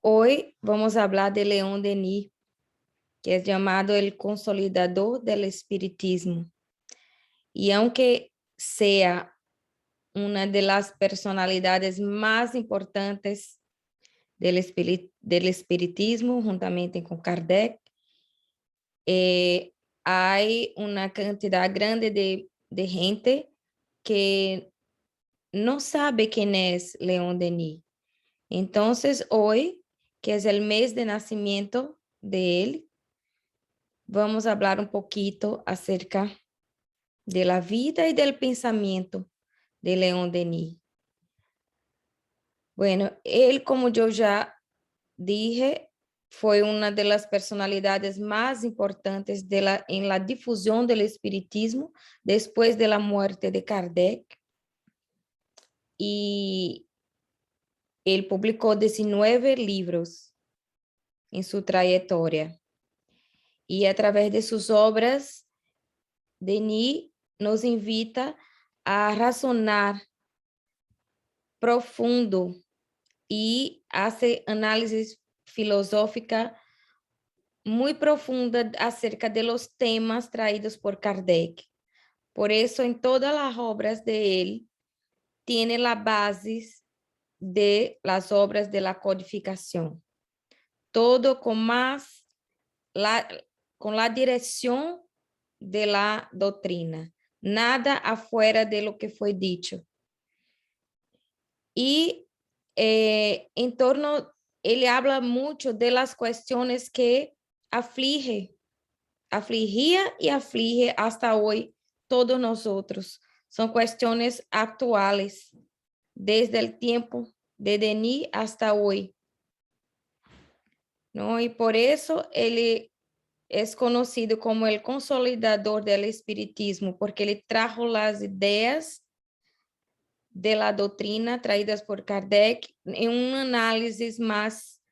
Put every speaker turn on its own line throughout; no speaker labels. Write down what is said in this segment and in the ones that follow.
Hoy vamos a hablar de León Denis, que es llamado el consolidador del espiritismo. Y aunque sea una de las personalidades más importantes del espiritismo, juntamente con Kardec, hay una cantidad grande de gente que no sabe quién es León Denis. Entonces, hoy, que es el mes de nacimiento de él, vamos a hablar un poquito acerca de la vida y del pensamiento de León Denis. Bueno, él, como yo ya dije, fue una de las personalidades más importantes en la difusión del espiritismo después de la muerte de Kardec. Y él publicó 19 libros en su trayectoria. Y a través de sus obras, Denis nos invita a razonar profundo y hace análisis filosófica muy profunda acerca de los temas traídos por Kardec. Por eso, en todas las obras de él, tiene la base de las obras de la codificación. Todo con la dirección de la doctrina. Nada afuera de lo que fue dicho. Y en torno, él habla mucho de las cuestiones que afligía y aflige hasta hoy todos nosotros. Son cuestiones actuales, desde el tiempo de Denis hasta hoy, ¿no? Y por eso él es conocido como el consolidador del espiritismo, porque él trajo las ideas de la doctrina traídas por Kardec en un análisis más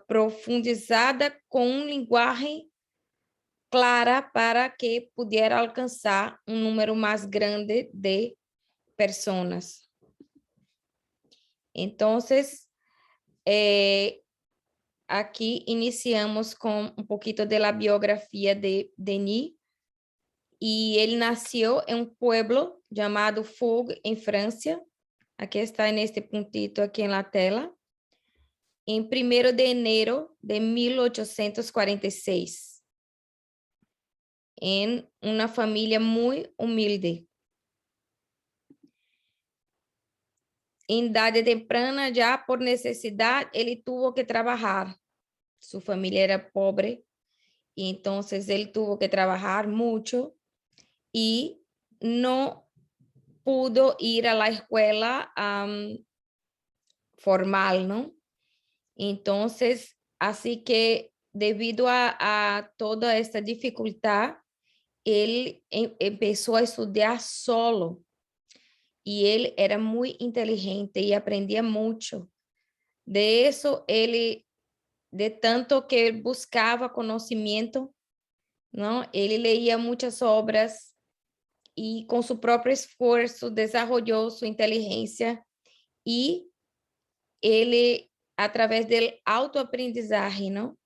profundizada con un lenguaje clara para que pudiera alcanzar un número más grande de personas. Entonces, aquí iniciamos con un poquito de la biografía de Denis. Y él nació en un pueblo llamado Foug, en Francia. Aquí está en este puntito aquí en la tela. En 1 de enero de 1846, en una familia muy humilde. En edad temprana, ya por necesidad, él tuvo que trabajar. Su familia era pobre, y entonces él tuvo que trabajar mucho y no pudo ir a la escuela formal, ¿no? Entonces, así que debido a toda esta dificultad, él empezó a estudiar solo y él era muy inteligente y aprendía mucho. De eso, él, de tanto que él buscaba conocimiento, ¿no? Él leía muchas obras y con su propio esfuerzo desarrolló su inteligencia y ele, através del autoaprendizaje, ¿no?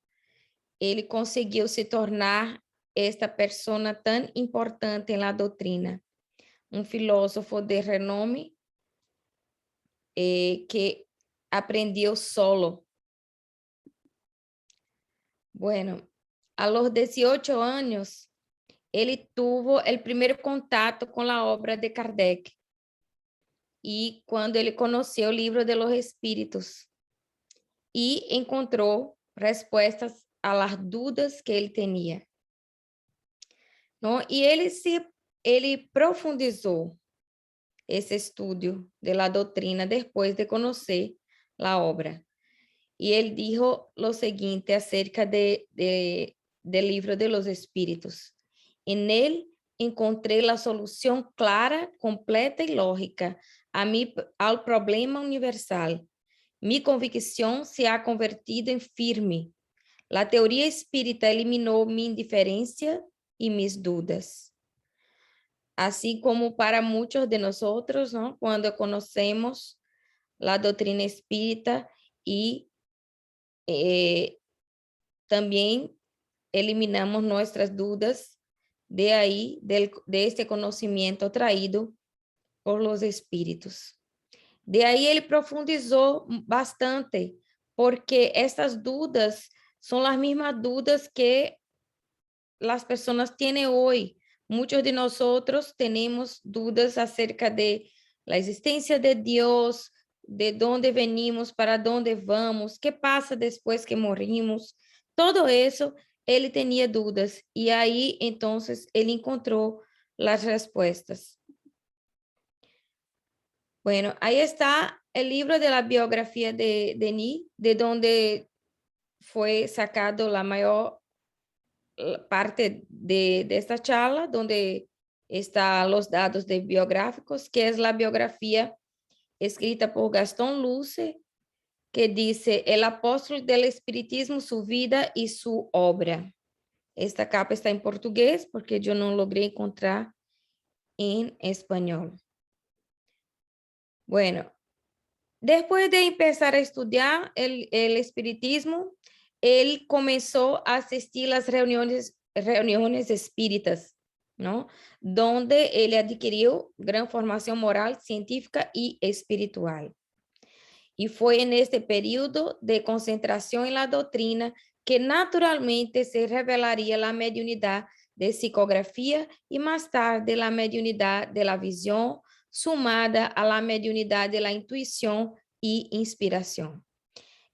Ele conseguiu se tornar esta persona tão importante na doutrina. Um filósofo de renome que aprendeu solo. Bueno, a los 18 años, ele tuvo el primer contato com a obra de Kardec. E quando ele conheceu o livro de los Espíritos e encontrou respostas a las dudas que ele tinha. ¿No? Y ele profundizou esse estudo de la doutrina depois de conhecer a obra. E ele dijo lo seguinte acerca del livro de los Espíritos. En él encontrei la solución clara, completa y lógica al problema universal. Mi convicción se ha convertido en firme. La teoría espírita eliminó mi indiferencia y mis dudas. Así como para muchos de nosotros, ¿no? Cuando conocemos la doctrina espírita y también eliminamos nuestras dudas de ahí, de este conocimiento traído por los espíritus. De ahí ele profundizou bastante, porque estas dudas son las mismas dudas que las personas tienen hoy. Muchos de nosotros tenemos dudas acerca de la existencia de Dios, de dónde venimos, para dónde vamos, qué pasa después que morimos. Todo eso, ele tenía dudas y ahí entonces él encontró las respuestas. Bueno, ahí está el libro de la biografía de Denis, de donde fue sacado la mayor parte de esta charla, donde están los datos de biográficos, que es la biografía escrita por Gastón Luce, que dice El apóstol del espiritismo, su vida y su obra. Esta capa está en portugués porque yo no logré encontrar en español. Bueno, después de empezar a estudiar el espiritismo, él comenzó a asistir a las reuniones espíritas, ¿no? Donde él adquirió gran formación moral, científica y espiritual. Y fue en este periodo de concentración en la doctrina que naturalmente se revelaría la mediunidad de psicografía y más tarde la mediunidad de la visión, sumada a la mediunidad de la intuición y inspiración.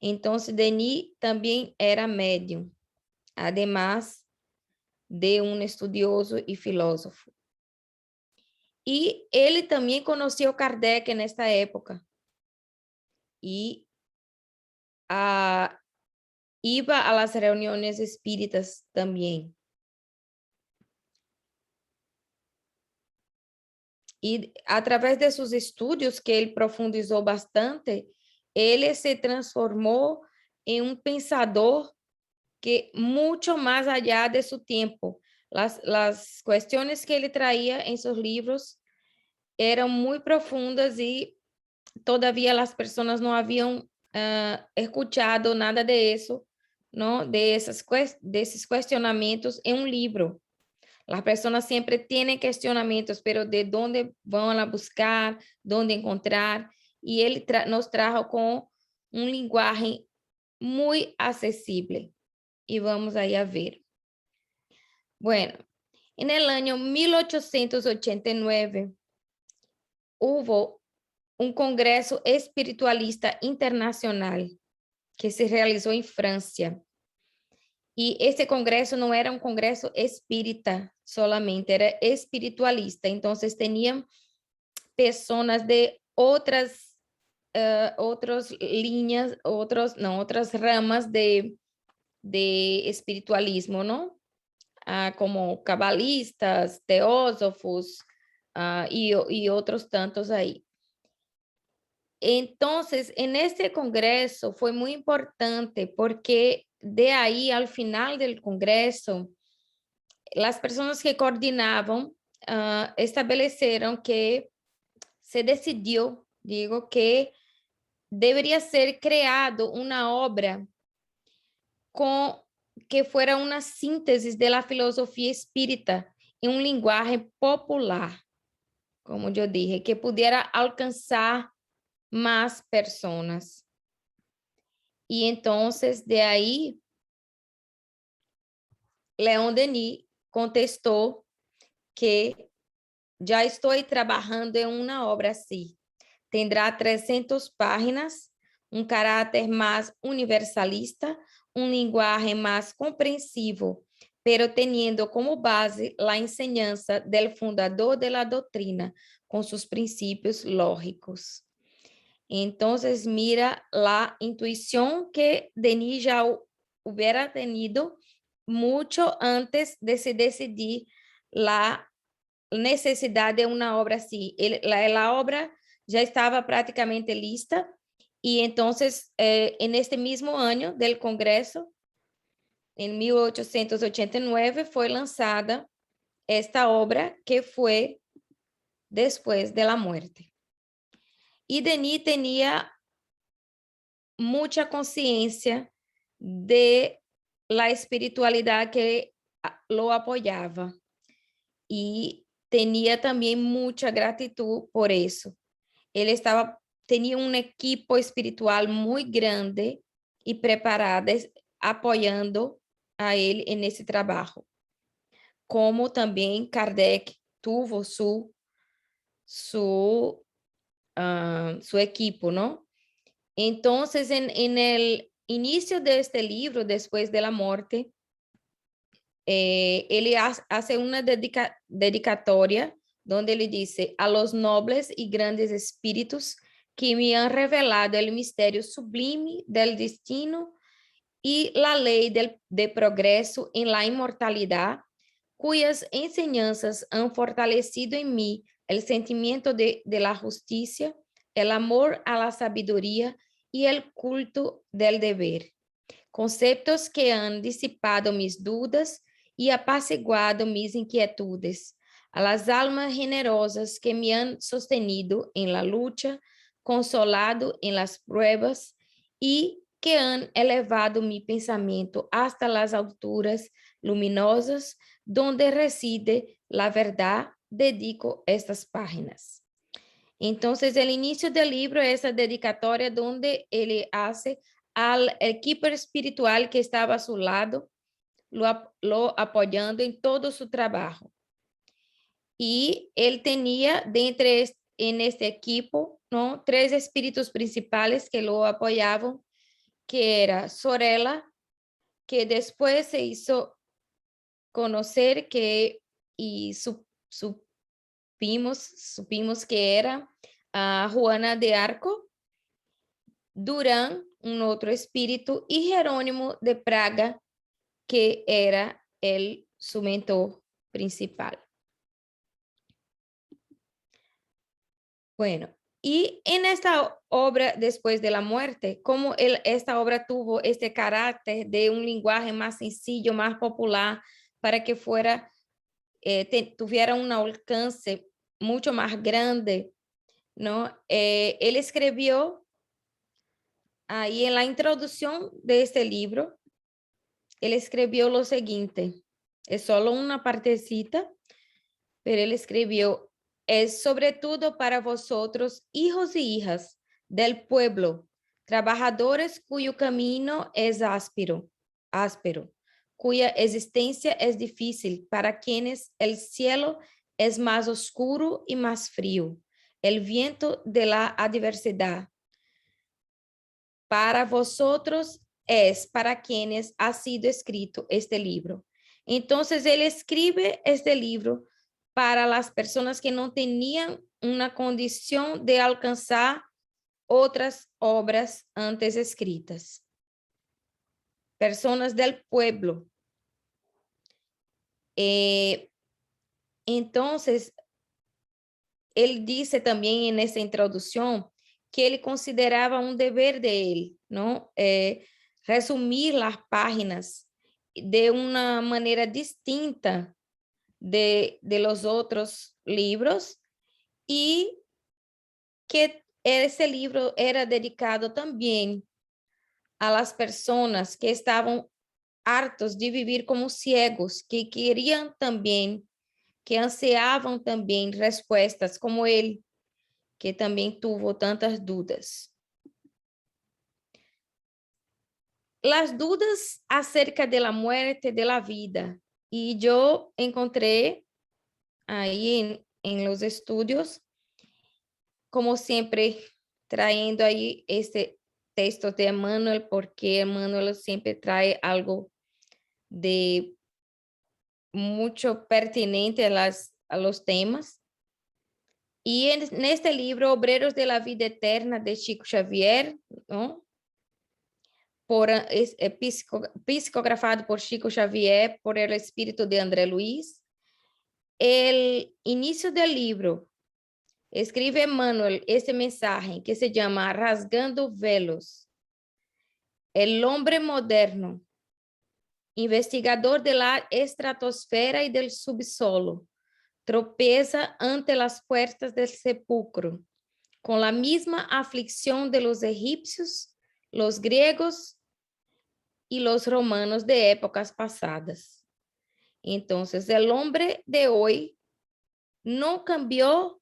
Entonces, Denis también era médium, además de un estudioso y filósofo. Y él también conoció a Kardec en esta época. Y iba a las reuniones espíritas también. Y a través de sus estudios, que él profundizó bastante, él se transformó en un pensador que mucho más allá de su tiempo. Las cuestiones que él traía en sus libros eran muy profundas y todavía las personas no habían escuchado nada de eso, ¿no? De esos cuestionamientos en un libro. Las personas siempre tienen cuestionamientos, pero ¿de dónde van a buscar? ¿Dónde encontrar? Y él nos trajo con un lenguaje muy accesible. Y vamos ahí a ver. Bueno, en el año 1889 hubo un congreso espiritualista internacional que se realizó en Francia. Y este congreso no era un congreso espírita solamente, era espiritualista. Entonces tenían personas de otras líneas, otras ramas de espiritualismo, ¿no? Como cabalistas, teósofos y otros tantos ahí. Entonces, en este congreso fue muy importante porque de ahí al final del congreso, las personas que coordinaban establecieron que se decidió, digo, que debería ser creado una obra que fuera una síntesis de la filosofía espírita en un lenguaje popular, como yo dije, que pudiera alcanzar más personas. Y entonces de ahí, León Denis contestó que ya estoy trabajando en una obra así. Tendrá 300 páginas, un carácter más universalista, un lenguaje más comprensivo, pero teniendo como base la enseñanza del fundador de la doctrina con sus principios lógicos. Entonces, mira la intuición que Denis ya hubiera tenido mucho antes de se decidir la necesidad de una obra así. La obra ya estaba prácticamente lista y entonces en este mismo año del Congreso, en 1889, fue lanzada esta obra que fue después de la muerte. Y Denis tenía mucha conciencia de la espiritualidad que lo apoyaba. Y tenía también mucha gratitud por eso. Él tenía un equipo espiritual muy grande y preparado, apoyando a él en ese trabajo. Como también Kardec tuvo su equipo, ¿no? Entonces, en el inicio de este libro, después de la muerte, él hace una dedicatoria donde le dice: a los nobles y grandes espíritus que me han revelado el misterio sublime del destino y la ley de progreso en la inmortalidad, cuyas enseñanzas han fortalecido en mí el sentimiento de la justicia, el amor a la sabiduría y el culto del deber. Conceptos que han disipado mis dudas y apaciguado mis inquietudes, a las almas generosas que me han sostenido en la lucha, consolado en las pruebas y que han elevado mi pensamiento hasta las alturas luminosas donde reside la verdad, dedico estas páginas. Entonces, el inicio del libro es esa dedicatoria donde él hace al equipo espiritual que estaba a su lado, lo apoyando en todo su trabajo. Y él tenía en este equipo, ¿no?, 3 espíritus principales que lo apoyaban, que era Sorella, que después se hizo conocer y supimos que era Juana de Arco, Durán, un otro espíritu, y Jerónimo de Praga, que era su mentor principal. Bueno, y en esta obra, después de la muerte, como esta obra tuvo este carácter de un lenguaje más sencillo, más popular, para que tuviera un alcance mucho más grande, ¿no? Él escribió ahí en la introducción de este libro, él escribió lo siguiente, es solo una partecita, pero él escribió: es sobre todo para vosotros, hijos y hijas del pueblo, trabajadores cuyo camino es áspero, cuya existencia es difícil, para quienes el cielo es más oscuro y más frío, el viento de la adversidad. Para vosotros es para quienes ha sido escrito este libro. Entonces, él escribe este libro para las personas que no tenían una condición de alcanzar otras obras antes escritas. Personas del pueblo. Entonces, él dice también en esa introducción que él consideraba un deber de él, ¿no? Resumir las páginas de una manera distinta de los otros libros, y que ese libro era dedicado también a las personas que estaban hartos de vivir como ciegos, que querían también, que ansiaban también respuestas como él, que también tuvo tantas dudas. Las dudas acerca de la muerte, de la vida. Y yo encontré ahí en los estudios, como siempre, trayendo ahí este texto de Emmanuel, porque Emmanuel siempre trae algo de mucho pertinente a los temas. Y en este libro, Obreros de la Vida Eterna, de Chico Xavier, ¿no?, psicografado por Chico Xavier, por el espíritu de André Luiz. El inicio del libro, escribe Emmanuel este mensaje que se llama Rasgando Velos. El hombre moderno, investigador de la estratosfera y del subsuelo, tropeza ante las puertas del sepulcro, con la misma aflicción de los egipcios, los griegos y los romanos de épocas pasadas. Entonces, el hombre de hoy no cambió,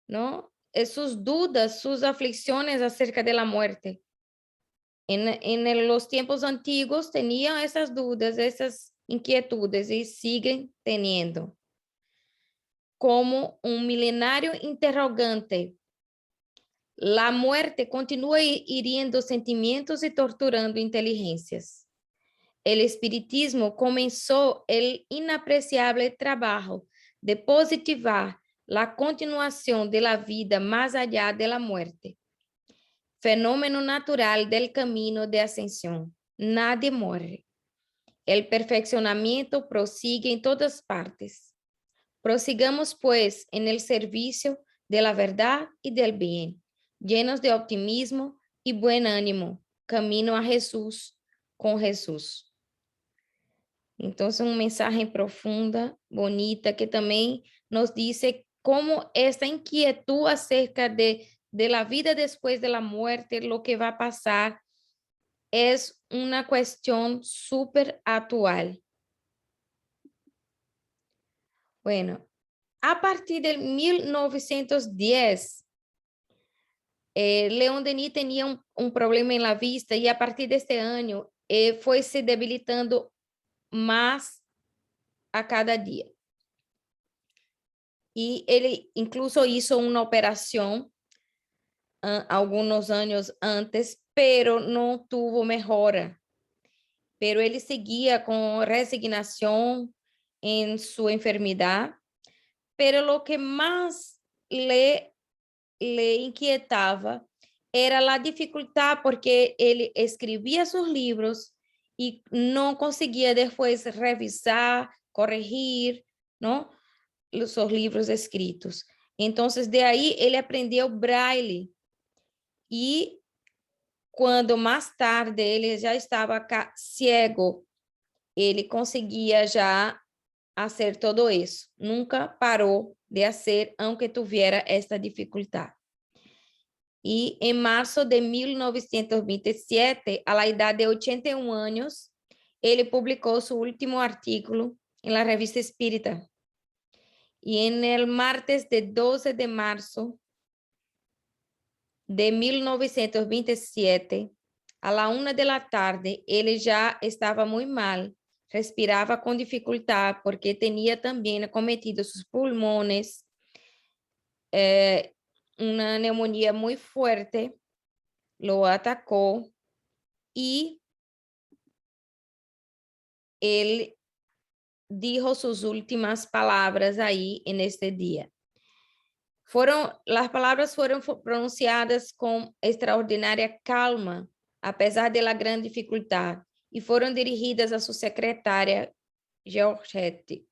¿no? Sus dudas, sus aflicciones acerca de la muerte. En los tiempos antiguos tenían esas dudas, esas inquietudes y siguen teniendo. Como un milenario interrogante, la muerte continúa hiriendo sentimientos y torturando inteligencias. El espiritismo comenzó el inapreciable trabajo de positivar la continuación de la vida más allá de la muerte. Fenómeno natural del camino de ascensión. Nadie muere. El perfeccionamiento prosigue en todas partes. Prosigamos, pues, en el servicio de la verdad y del bien, llenos de optimismo y buen ánimo, camino a Jesús, con Jesús. Entonces, un mensaje profunda, bonita, que también nos dice cómo esta inquietud acerca de la vida después de la muerte, lo que va a pasar, es una cuestión súper actual. Bueno, a partir de 1910, León Denis tenía un problema en la vista y a partir de este año fue se debilitando más a cada día. Y él incluso hizo una operación algunos años antes, pero no tuvo mejora. Pero él seguía con resignación en su enfermedad. Pero lo que más le inquietaba era la dificultad porque él escribía sus libros y no conseguía después revisar, corregir, ¿no? Sus libros escritos. Entonces, de ahí ele aprendeu braille. E quando mais tarde ele já estava cego, ele conseguia já fazer todo isso. Nunca parou de fazer, aunque tuviera esta dificuldade. E em março de 1927, a la idade de 81 anos, ele publicou seu último artículo em la Revista Espírita. Y en el martes de 12 de marzo de 1927, a la 1 de la tarde, él ya estaba muy mal, respiraba con dificultad porque tenía también acometido sus pulmones, una neumonía muy fuerte lo atacó y él dijo sus últimas palabras ahí en este día. Las palabras fueron pronunciadas con extraordinaria calma, a pesar de la gran dificultad, y fueron dirigidas a su secretaria, Georgette.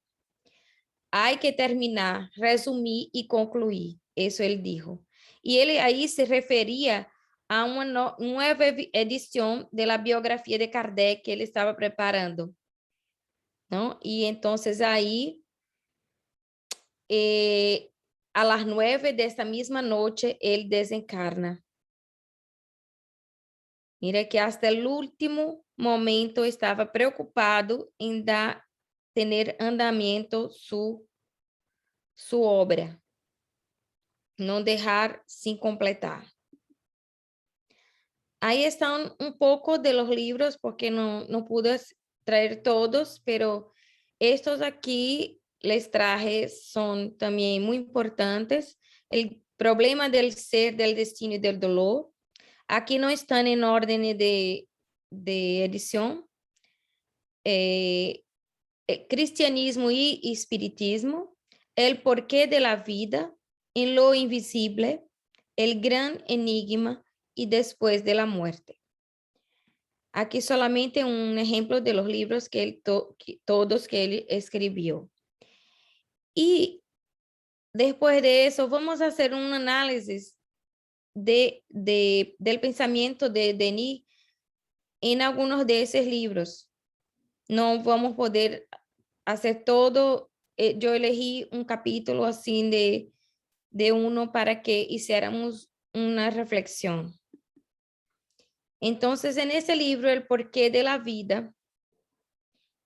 Hay que terminar, resumir y concluir, eso él dijo. Y él ahí se refería a una nueva edición de la biografía de Kardec que él estaba preparando, ¿no? Y entonces ahí a las 9 de esta misma noche, él desencarna. Mira que hasta el último momento estaba preocupado en tener andamiento su obra, no dejar sin completar. Ahí están un poco de los libros, porque no pude traer todos, pero estos aquí les traje son también muy importantes. El problema del ser, del destino y del dolor. Aquí no están en orden de edición. Cristianismo y espiritismo. El porqué de la vida, en lo invisible, el gran enigma y después de la muerte. Aquí solamente un ejemplo de los libros que todos que él escribió. Y después de eso, vamos a hacer un análisis del pensamiento de Denis en algunos de esos libros. No vamos a poder hacer todo. Yo elegí un capítulo así de uno para que hiciéramos una reflexión. Entonces, en ese libro, El porqué de la vida,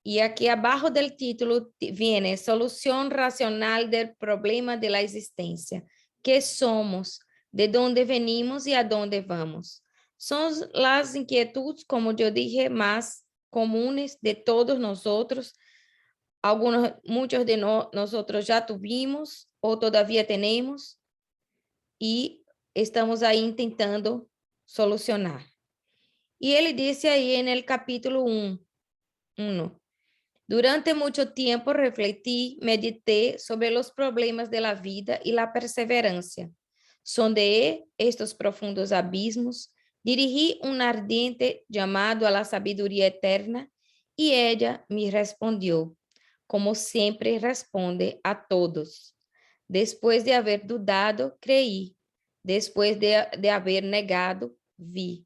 y aquí abajo del título viene Solución racional del problema de la existencia. ¿Qué somos? ¿De dónde venimos y a dónde vamos? Son las inquietudes, como yo dije, más comunes de todos nosotros. Muchos de nosotros ya tuvimos o todavía tenemos y estamos ahí intentando solucionar. Y él dice ahí en el capítulo 1, durante mucho tiempo reflexionei, medité sobre los problemas de la vida y la perseverancia. Sondeé estos profundos abismos, dirigí un ardiente llamado a la sabiduría eterna y ella me respondió, como siempre responde a todos. Después de haber dudado, creí. Después de haber negado, vi.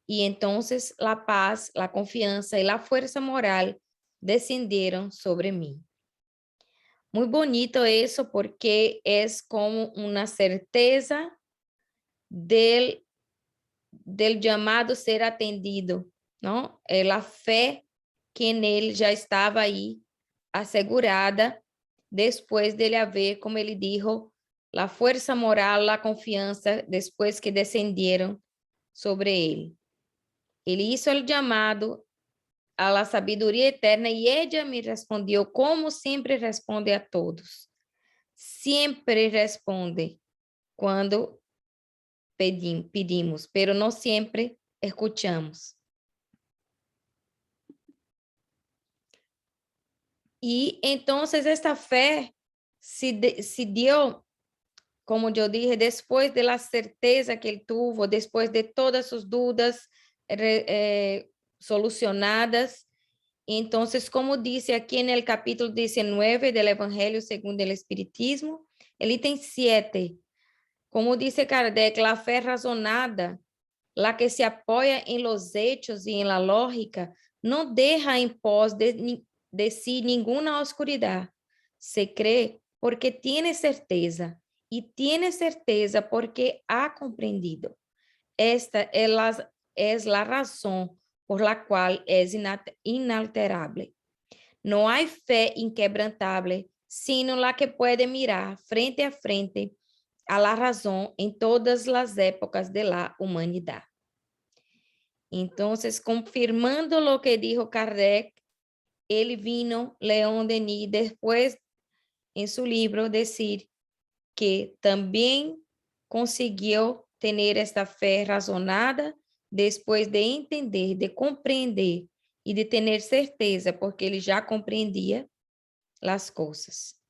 Y entonces la paz, la confianza y la fuerza moral descendieron sobre mí. Muy bonito eso porque es como una certeza del llamado ser atendido, ¿no? La fe que en él ya estaba ahí asegurada después de haber, como ele dijo, la fuerza moral, la confianza, después que descendieron sobre él. Ele hizo el llamado a la sabiduría eterna y ella me respondió como siempre responde a todos. Siempre responde cuando pedimos, pero no siempre escuchamos. Y entonces esta fe se dio, como yo dije, después de la certeza que él tuvo, después de todas sus dudas solucionadas. Entonces, como dice aquí en el capítulo 19 del Evangelio según el Espiritismo, el ítem 7, como dice Kardec, la fe razonada, la que se apoya en los hechos y en la lógica, no deja en pos de sí ninguna oscuridad. Se cree porque tiene certeza y tiene certeza porque ha comprendido. Esta es la razón por la cual es inalterable. No hay fe inquebrantable, sino la que puede mirar frente a frente a la razón en todas las épocas de la humanidad. Entonces, confirmando lo que dijo Kardec, él vino León Denis después en su libro decir que también consiguió tener esta fe razonada después de entender, de compreender y de tener certeza, porque ele já compreendia las cosas.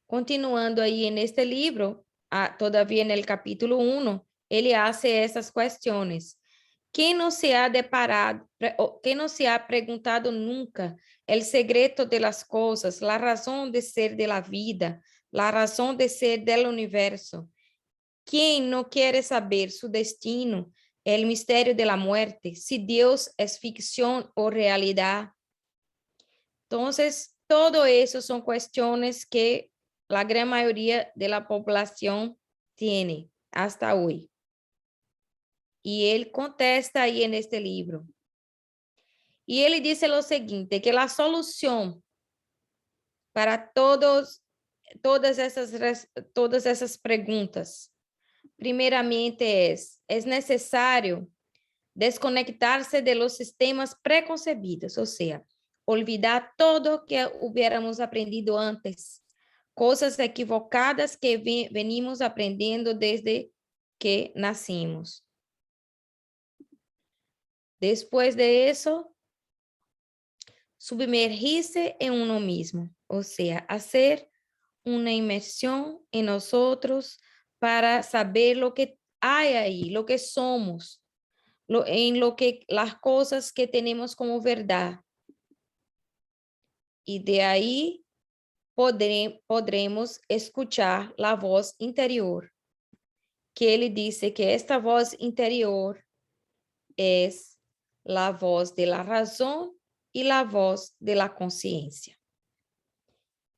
Continuando ahí en este libro, todavía en el capítulo 1, ele hace esas cuestiones. ¿Quién no se ha deparado, quem no se ha preguntado nunca el secreto de las cosas, la razón de ser de la vida, la razón de ser del universo? ¿Quién no quiere saber su destino, el misterio de la muerte, si Dios es ficción o realidad? Entonces, todo eso son cuestiones que la gran mayoría de la población tiene hasta hoy. Y él contesta ahí en este libro. Y él dice lo siguiente, que la solución para todas esas preguntas, primeramente es necesario desconectarse de los sistemas preconcebidos, o sea, olvidar todo que hubiéramos aprendido antes, cosas equivocadas que venimos aprendiendo desde que nacimos. Después de eso, sumergirse en uno mismo, o sea, hacer una inmersión en nosotros para saber lo que hay ahí, lo que somos, las cosas que tenemos como verdad. Y de ahí podremos escuchar la voz interior, que ele dice que esta voz interior es la voz de la razón y la voz de la conciencia.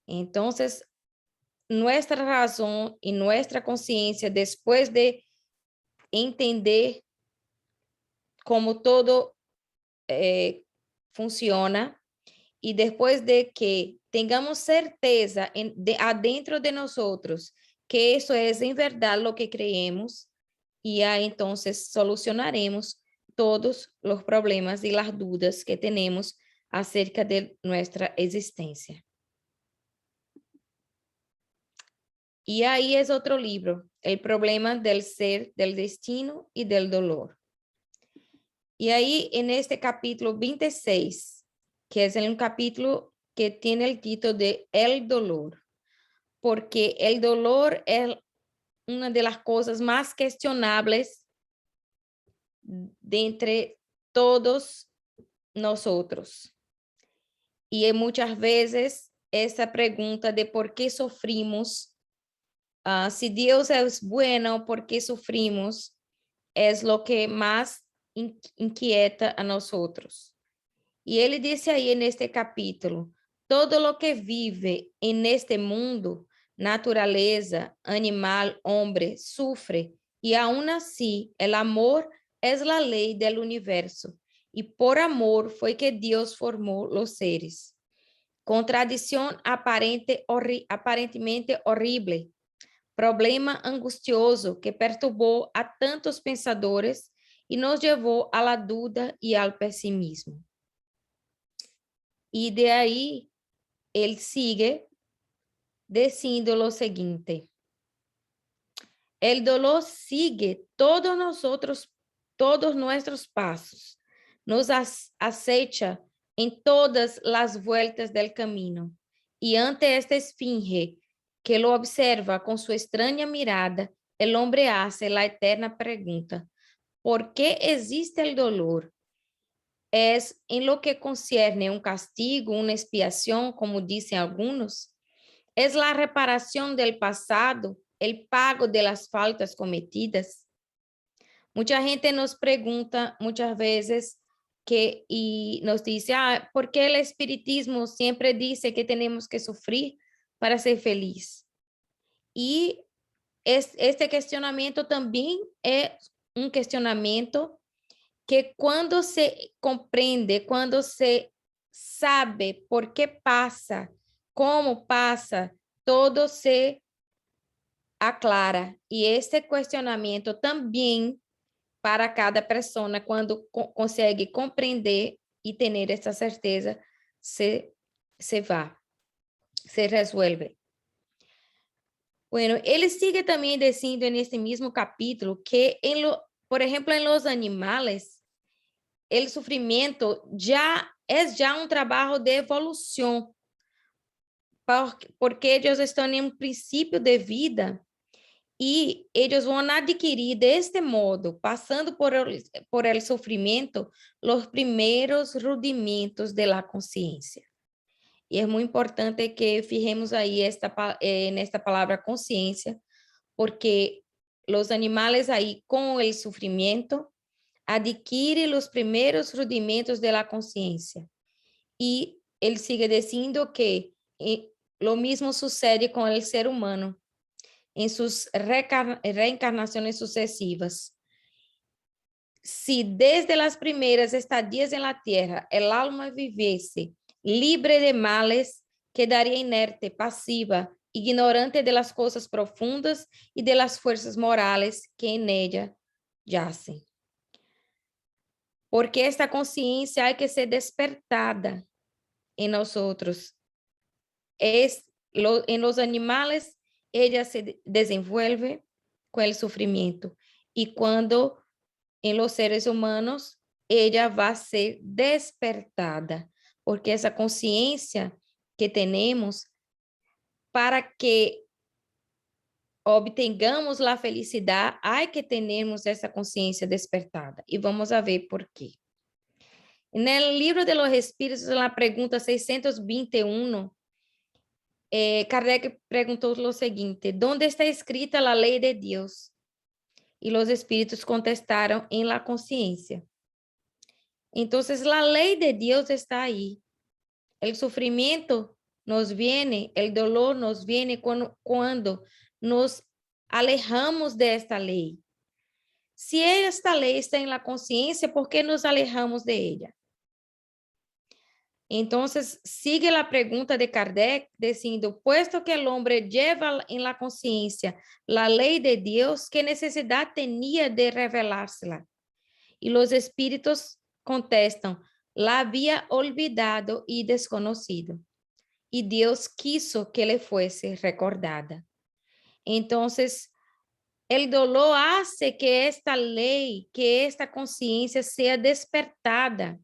Entonces, nuestra razón y nuestra conciencia, después de entender cómo todo funciona, y después de que tengamos certeza adentro de nosotros que eso es en verdad lo que creemos, y ahí entonces solucionaremos todos los problemas y las dudas que tenemos acerca de nuestra existencia. Y ahí es otro libro, El problema del ser, del destino y del dolor. Y ahí en este capítulo 26, que es un capítulo que tiene el título de El dolor, porque el dolor es una de las cosas más cuestionables de entre todos nosotros. Y muchas veces esa pregunta de por qué sufrimos, si Dios es bueno, ¿por qué sufrimos? Es lo que más inquieta a nosotros. Y ele dice ahí en este capítulo, todo lo que vive en este mundo, naturaleza, animal, hombre, sufre, y aún así el amor es la ley del universo, y por amor fue que Dios formó los seres. Contradición aparentemente horrible, problema angustioso que perturbó a tantos pensadores y nos llevó a la duda y al pesimismo. Y de ahí él sigue diciendo lo siguiente: el dolor sigue todos nuestros pasos, nos acecha en todas las vueltas del camino, y ante esta esfinge que lo observa con su extraña mirada, el hombre hace la eterna pregunta: ¿por qué existe el dolor? ¿Es en lo que concierne un castigo, una expiación, como dicen algunos? ¿Es la reparación del pasado, el pago de las faltas cometidas? Mucha gente nos pregunta muchas veces y nos dice, ¿por qué el espiritismo siempre dice que tenemos que sufrir para ser feliz? Y este cuestionamiento también es un cuestionamiento que cuando se comprende, cuando se sabe por qué pasa, cómo pasa, todo se aclara. Y este cuestionamiento también para cada persona, cuando consegue compreender y tener esta certeza, se resuelve. Bueno, él sigue también diciendo en este mismo capítulo que, por ejemplo, en los animales, el sufrimiento es ya un trabajo de evolución, porque ellos están en un principio de vida y ellos van a adquirir de este modo, pasando por el sufrimiento, los primeros rudimentos de la conciencia. Y es muy importante que fijemos ahí en esta palabra conciencia, porque los animales ahí con el sufrimiento adquiere los primeros rudimentos de la conciencia. Y él sigue diciendo que lo mismo sucede con el ser humano en sus reencarnaciones sucesivas. Si desde las primeras estadías en la tierra el alma viviese libre de males, quedaría inerte, pasiva, ignorante de las cosas profundas y de las fuerzas morales que en ella yacen. Porque esta conciencia hay que ser despertada en nosotros. En los animales, ella se desenvuelve con el sufrimiento. Y cuando en los seres humanos, ella va a ser despertada. Porque esa conciencia que tenemos, para que obtengamos la felicidad, hay que tenermos esa conciencia despertada. Y vamos a ver por qué. En el libro de los espíritus, en la pregunta 621, Kardec preguntó lo siguiente: ¿dónde está escrita la ley de Dios? Y los espíritus contestaron: en la conciencia. Entonces, la ley de Dios está ahí. El sufrimiento el dolor nos viene cuando nos alejamos de esta ley. Si esta ley está en la conciencia, ¿por qué nos alejamos de ella? Entonces, sigue la pregunta de Kardec diciendo, puesto que el hombre lleva en la conciencia la ley de Dios, ¿qué necesidad tenía de revelársela? Y los espíritus contestan, la había olvidado y desconocido, y Dios quiso que le fuese recordada. Entonces, el dolor hace que esta ley, que esta conciencia sea despertada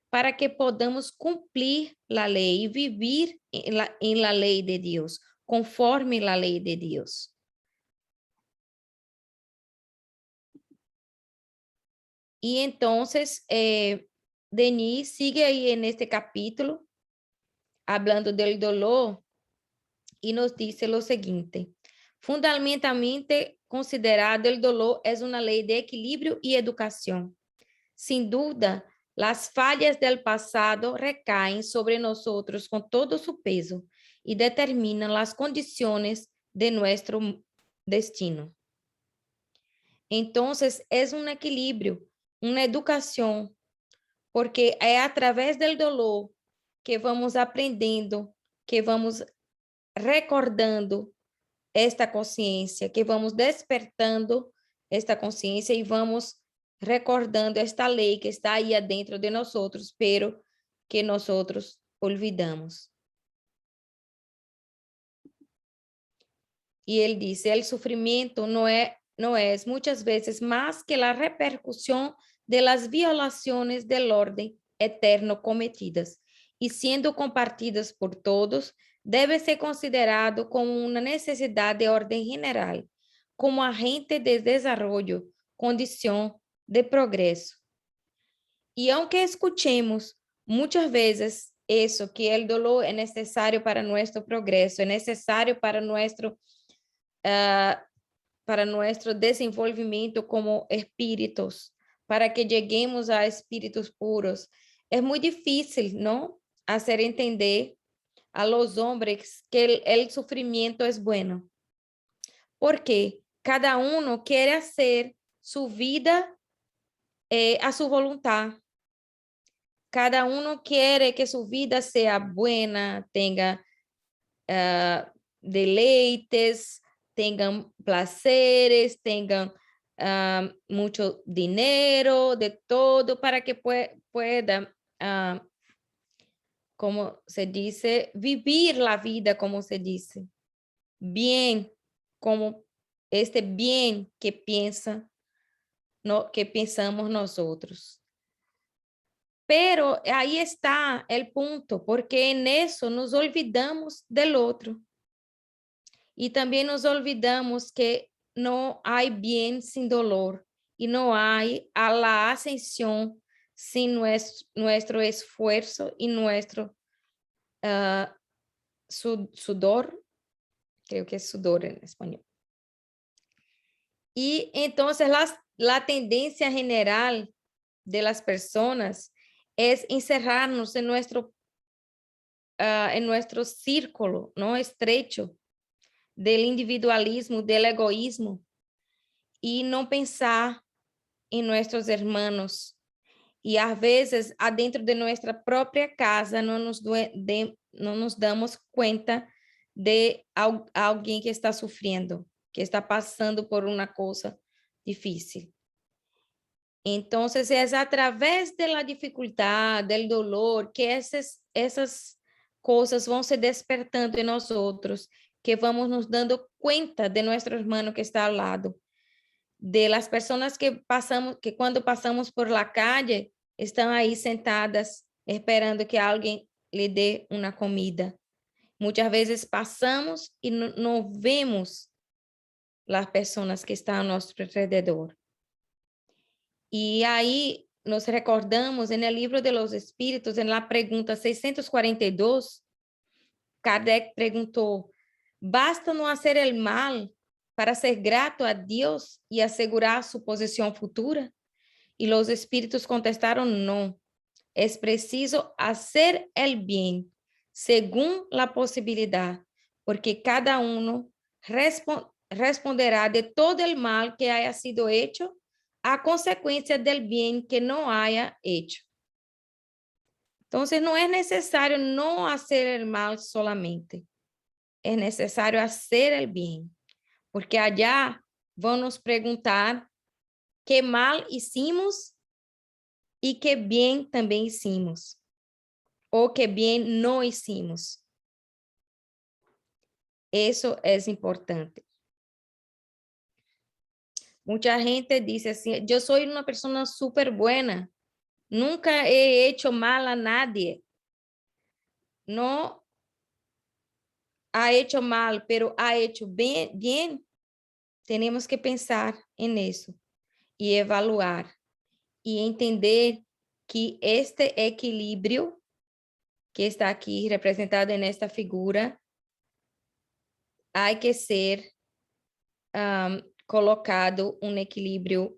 para que podamos cumplir la ley y vivir en la ley de Dios, conforme la ley de Dios. Y entonces, Denis sigue ahí en este capítulo, hablando del dolor, y nos dice lo siguiente. Fundamentalmente considerado, el dolor es una ley de equilibrio y educación. Sin duda, las fallas del pasado recaen sobre nosotros con todo su peso y determinan las condiciones de nuestro destino. Entonces, es un equilibrio, una educación, porque é através do dolor que vamos aprendendo, que vamos recordando esta consciência, que vamos despertando esta consciência e vamos recordando esta lei que está aí dentro de nós outros, pero que nós outros olvidamos. E ele diz, o sofrimento não é muitas vezes mais que a repercussão de las violaciones del orden eterno cometidas, y siendo compartidas por todos, debe ser considerado como una necesidad de orden general, como agente de desarrollo, condición de progreso. Y aunque escuchemos muchas veces eso, que el dolor es necesario para nuestro progreso, es necesario para nuestro desenvolvimento como espíritos, para que lleguemos a espíritus puros. Es muy difícil, ¿no? Hacer entender a los hombres que el sufrimiento es bueno. Porque cada uno quiere hacer su vida a su voluntad. Cada uno quiere que su vida sea buena, tenga deleites, tengan placeres, tengan mucho dinero, de todo, para que pueda, como se dice, vivir la vida, como se dice, bien, como este bien que piensa, no, que pensamos nosotros. Pero ahí está el punto, porque en eso nos olvidamos del otro. Y también nos olvidamos que no hay bien sin dolor y no hay a la ascensión sin nuestro esfuerzo y nuestro sudor, creo que es sudor en español. Y entonces la tendencia general de las personas es encerrarnos en nuestro círculo, ¿no? Estrecho, del individualismo, del egoísmo, y no pensar en nuestros hermanos. Y a veces, adentro de nuestra propia casa, no nos damos cuenta de alguien que está sufriendo, que está pasando por una cosa difícil. Entonces, es a través de la dificultad, del dolor, que esas cosas vão se despertando em nós outros, que vamos nos dando cuenta de nuestro hermano que está al lado, de las personas que cuando pasamos por la calle, están ahí sentadas esperando que alguien le dé una comida. Muchas veces pasamos y no vemos las personas que están a nuestro alrededor. Y ahí nos recordamos en el libro de los espíritus, en la pregunta 642, Kardec preguntó, ¿basta no hacer el mal para ser grato a Dios y asegurar su posición futura? Y los espíritus contestaron, no, es preciso hacer el bien, según la posibilidad, porque cada uno responderá de todo el mal que haya sido hecho a consecuencia del bien que no haya hecho. Entonces, no es necesario no hacer el mal solamente, es necesario hacer el bien, porque allá van nos preguntar qué mal hicimos y qué bien también hicimos, o qué bien no hicimos. Eso es importante. Mucha gente dice así, yo soy una persona súper buena, nunca he hecho mal a nadie. No ha hecho mal, pero ha hecho bien, bien. Tenemos que pensar en eso y evaluar y entender que este equilibrio que está aquí representado en esta figura hay que ser colocado un equilibrio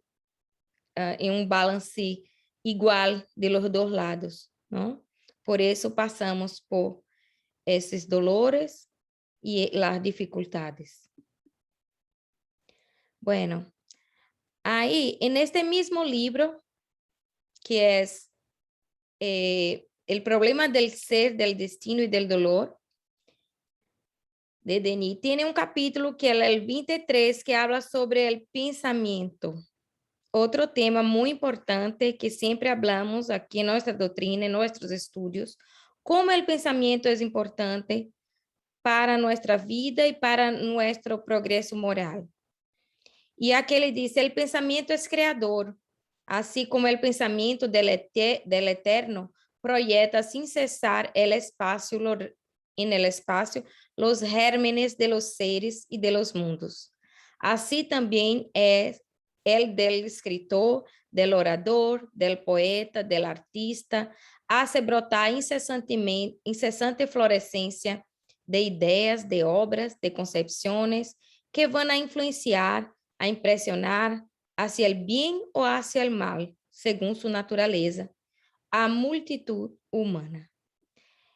en un balance igual de los dos lados, ¿no? Por eso pasamos por esos dolores y las dificultades. Bueno, ahí en este mismo libro, que es El problema del ser, del destino y del dolor, de Denis, tiene un capítulo que es el 23 que habla sobre el pensamiento. Otro tema muy importante que siempre hablamos aquí en nuestra doctrina, en nuestros estudios, cómo el pensamiento es importante para nuestra vida y para nuestro progreso moral. Y aquí ele dice, el pensamiento es creador, así como el pensamiento del Eterno proyecta sin cesar en el espacio los gérmenes de los seres y de los mundos. Así también es el del escritor, del orador, del poeta, del artista, hace brotar incesante florescencia de ideas, de obras, de concepciones que van a influenciar, a impressionar hacia el bien o hacia el mal, según su naturaleza, a multitud humana.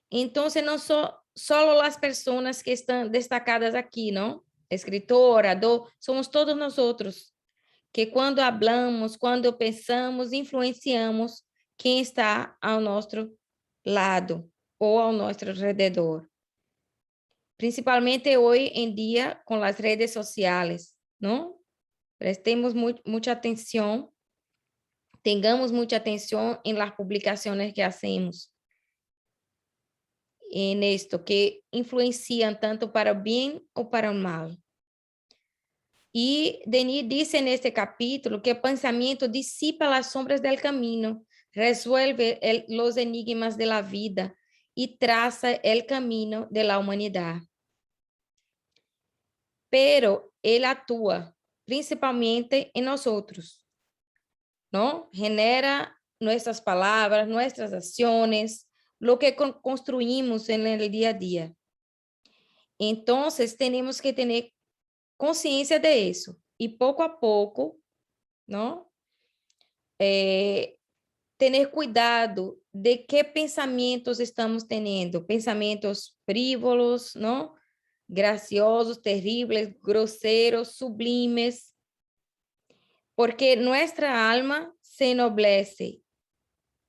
Entonces, no son solo las personas que están destacadas aquí, ¿no? Escritor, orador, somos todos nosotros, que quando hablamos, quando pensamos, influenciamos quem está ao nosso lado ou ao nosso redor. Principalmente hoje em dia com as redes sociais, não? Prestemos muita atenção, tengamos muita atenção em las publicações que hacemos, en esto, que influenciam tanto para o bem ou para o mal. E Denis dice neste capítulo que o pensamento disipa as sombras del camino, resuelve los enigmas de la vida e traça el camino de la humanidad. Pero ele atua principalmente em nós outros, não? Genera nossas palavras, nossas ações, lo que construímos en el día a día. Entonces, tenemos que tener consciência de isso. E pouco a pouco, não? Ter cuidado de que pensamentos estamos tendo. Pensamentos frívolos, não? Graciosos, terríveis, groseros, sublimes. Porque nuestra alma se enoblece,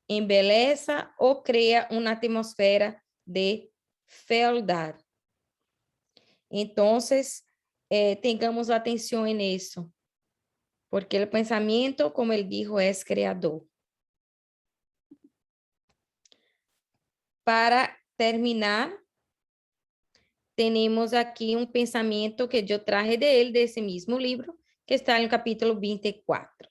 embeleza ou cria uma atmosfera de fealdad. Entonces, tengamos atención en eso, porque el pensamiento, como él dijo, es creador. Para terminar, tenemos aquí un pensamiento que yo traje de él, de ese mismo libro, que está en el capítulo 24,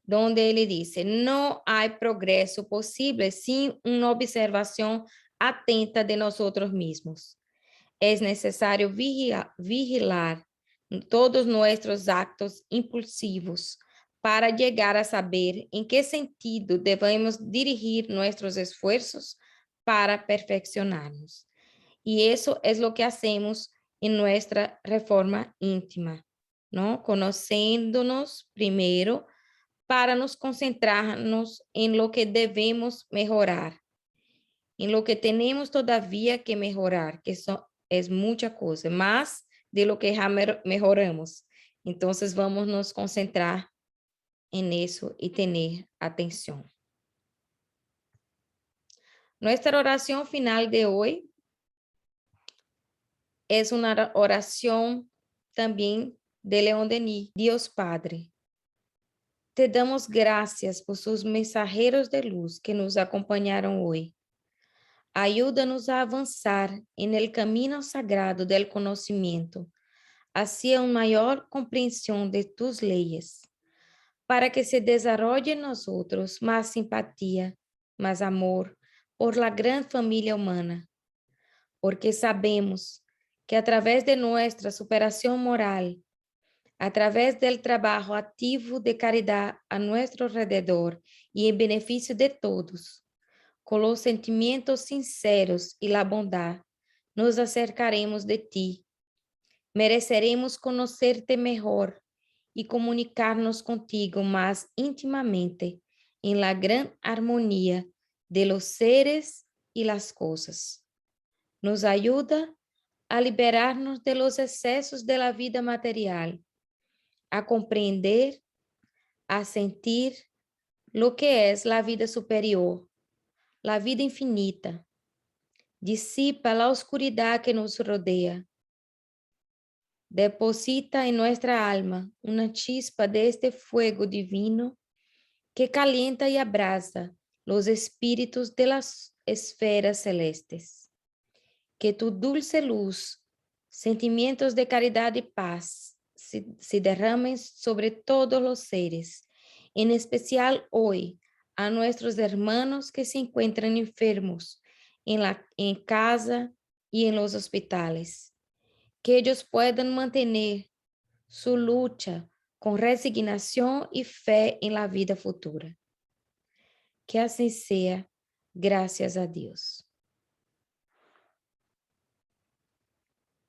donde él dice, no hay progreso posible sin una observación atenta de nosotros mismos. Es necesario vigilar todos nuestros actos impulsivos para llegar a saber en qué sentido debemos dirigir nuestros esfuerzos para perfeccionarnos. Y eso es lo que hacemos en nuestra reforma íntima, ¿no? Conociéndonos primero para nos concentrarnos en lo que debemos mejorar. en lo que tenemos todavía que mejorar, que es mucha cosa, más de lo que ya mejoramos. Entonces vamos a nos concentrar en eso y tener atención. Nuestra oración final de hoy es una oración también de León Denis. Dios Padre, te damos gracias por sus mensajeros de luz que nos acompañaron hoy. Ayúdanos a avanzar en el camino sagrado del conocimiento hacia una mayor comprensión de tus leyes, para que se desarrolle en nosotros más simpatía, más amor por la gran familia humana, porque sabemos que a través de nuestra superación moral, a través del trabajo activo de caridad a nuestro alrededor y en beneficio de todos, con los sentimientos sinceros y la bondad, nos acercaremos de ti. Mereceremos conocerte mejor y comunicarnos contigo más íntimamente en la gran armonía de los seres y las cosas. Nos ayuda a liberarnos de los excesos de la vida material, a comprender, a sentir lo que es la vida superior, la vida infinita. Disipa la oscuridad que nos rodea. Deposita en nuestra alma una chispa de este fuego divino que calienta y abraza los espíritus de las esferas celestes. Que tu dulce luz, sentimientos de caridad y paz se derramen sobre todos los seres, en especial hoy a nuestros hermanos que se encuentran enfermos en casa y en los hospitales. Que ellos puedan mantener su lucha con resignación y fe en la vida futura. Que así sea, gracias a Dios.